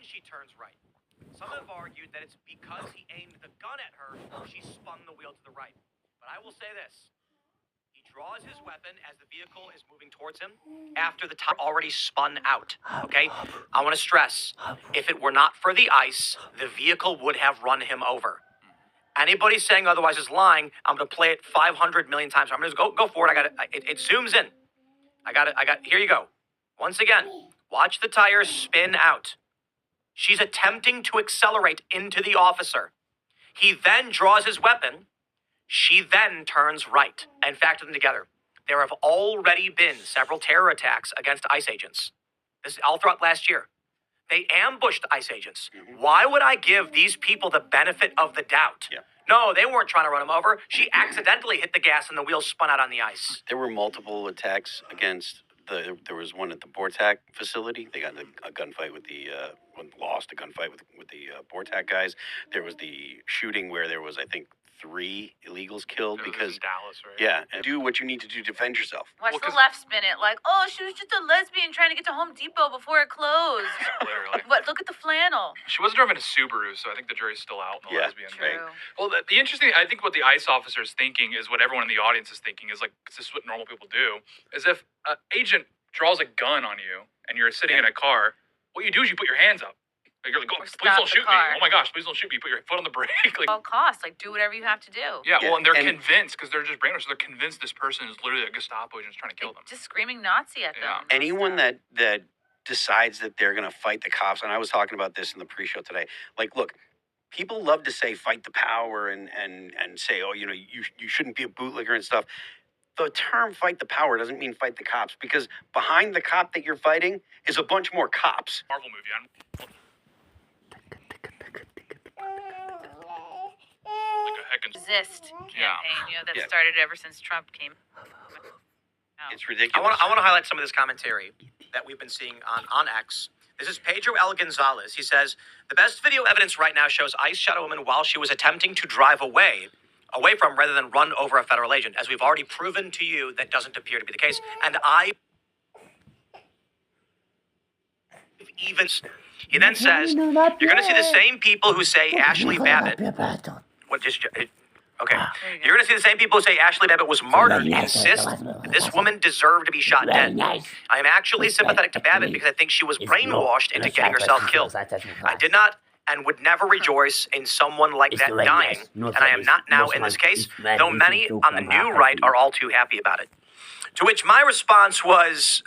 she turns right. Some have argued that it's because he aimed the gun at her, she spun the wheel to the right. But I will say this. He draws his weapon as the vehicle is moving towards him after the tire already spun out, okay? I want to stress, if it were not for the ice, the vehicle would have run him over. Anybody saying otherwise is lying. I'm going to play it 500 million times. I'm going to go for it. I got it. It zooms in. I got it. Here you go. Once again, watch the tires spin out. She's attempting to accelerate into the officer. He then draws his weapon. She then turns right and factor them together. There have already been several terror attacks against ICE agents. This is all throughout last year. They ambushed ICE agents. Why would I give these people the benefit of the doubt? Yeah. No, they weren't trying to run him over. She accidentally hit the gas and the wheels spun out on the ice. There were multiple attacks against there was one at the Bortak facility. They got in a gunfight with lost a gunfight with the Bortak guys. There was the shooting where there was, I think, 3 illegals killed because in Dallas, right? Yeah, and do what you need to do to defend yourself. Watch the left spin it like, oh, she was just a lesbian trying to get to Home Depot before it closed. Literally. What? Look at the flannel. She wasn't driving a Subaru, so I think the jury's still out on the lesbian thing. True. Well, the interesting, I think what the ICE officer is thinking is what everyone in the audience is thinking is like, 'cause this is what normal people do, is if an agent draws a gun on you and you're sitting in a car, what you do is you put your hands up. Like, you're like, oh, please don't shoot me. Oh my gosh, please don't shoot me. Put your foot on the brake. Like, All costs, like do whatever you have to do. yeah, well, and they're convinced because they're just brainwashed. So they're convinced this person is literally a Gestapo agent trying to kill them. Just screaming Nazi at them. Anyone that decides that they're going to fight the cops, and I was talking about this in the pre-show today, like, look, people love to say fight the power and say, oh, you know, you shouldn't be a bootlegger and stuff. The term fight the power doesn't mean fight the cops, because behind the cop that you're fighting is a bunch more cops. Marvel movie, like a heckin' Resist campaign, you know, that Yeah. started ever since Trump came. It's ridiculous. I want to highlight some of this commentary that we've been seeing on X. This is Pedro L. Gonzalez. He says, the best video evidence right now shows ICE shot a woman while she was attempting to drive away from rather than run over a federal agent. As we've already proven to you, that doesn't appear to be the case. And he then says, you're going to see the same people who say Ashley Babbitt. Okay. You're going to see the same people who say Ashley Babbitt was martyred insist that this woman deserved to be shot dead. I am actually sympathetic to Babbitt because I think she was brainwashed into getting herself killed. I did not and would never rejoice in someone like that dying, and I am not now in this case, though many on the new right are all too happy about it. To which my response was...